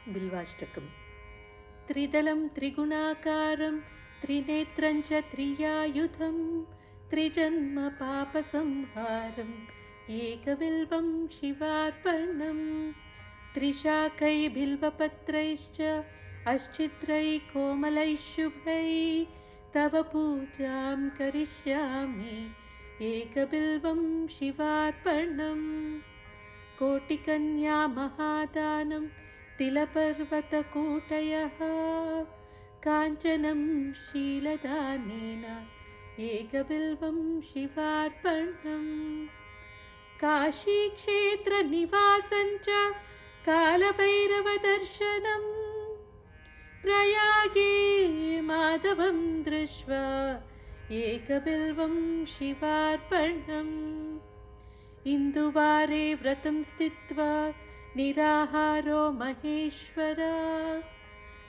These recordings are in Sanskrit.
बिल्वाष्टकम्। त्रिदलं त्रिगुणाकारं त्रिनेत्रं च त्रियायुधं त्रिजन्म पापसंहारम् एकबिल्वं शिवार्पणम्। त्रिशाखैः बिल्वपत्रैश्च अश्चित्रैः कोमलैः शुभैः तव पूजां करिष्यामि एकबिल्वं शिवार्पणम्। कोटिकन्या महादानं तिलपर्वतकूटयः काञ्चनं शीलदानेन एकबिल्वं शिवार्पणम्। काशीक्षेत्रनिवासं च कालभैरवदर्शनम् प्रयागे माधवं दृष्ट्वा एकबिल्वं शिवार्पणम्। इन्दुवारे व्रतं स्थित्वा निराहारो महेश्वर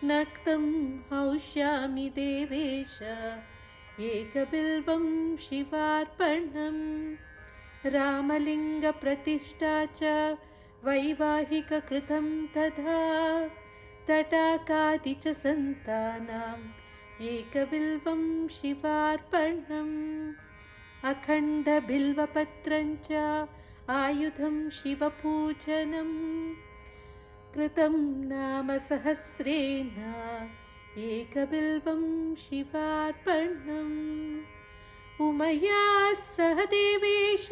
नक्तं हौष्यामि देवेश एकबिल्वं शिवार्पणम्। रामलिङ्गप्रतिष्ठा च वैवाहिककृतं तथा तटाकादि च सन्तानाम् एकबिल्वं शिवार्पणम्। अखण्डबिल्वपत्रं च आयुधं शिवपूजनं कृतं नाम सहस्रेण एकबिल्वं शिवार्पणम्। उमया सह देवेश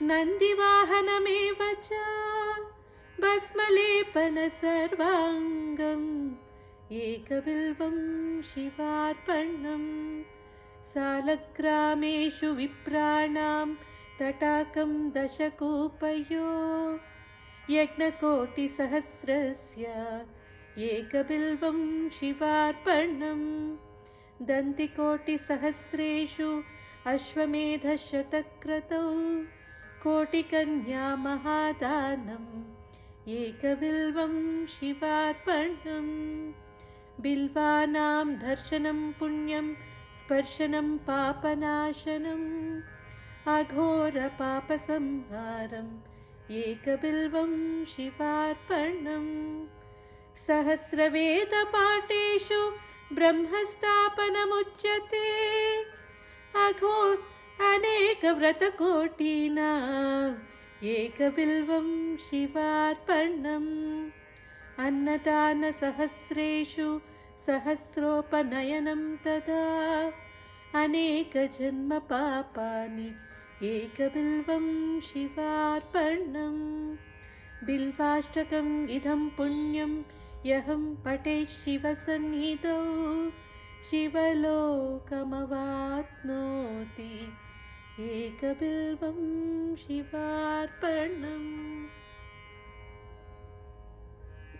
नन्दिवाहनमेव च भस्मलेपन सर्वाङ्गम् एकबिल्वं शिवार्पणम्। सालग्रामेषु विप्राणां तटाकं दशकूपयो यज्ञकोटिसहस्रस्य एकबिल्वं शिवार्पणम्। दन्तिकोटिसहस्रेषु अश्वमेधशतक्रतौ कोटिकन्या महादानम् एकबिल्वं शिवार्पणम्। बिल्वानां दर्शनं पुण्यं स्पर्शनं पापनाशनम् अघोरपापसंहारम् एकबिल्वं शिवार्पणम्। सहस्रवेदपाठेषु ब्रह्मस्थापनमुच्यते अनेकव्रतकोटीनाम् एकबिल्वं शिवार्पणम्। अन्नदानसहस्रेषु सहस्रोपनयनं तदा अनेकजन्मपापानि एकबिल्वं शिवार्पणम्। बिल्वाष्टकम् इदं पुण्यं यहं पठे शिवसन्निधौ शिवलोकमवाप्नोति एकबिल्वं शिवार्पणम्।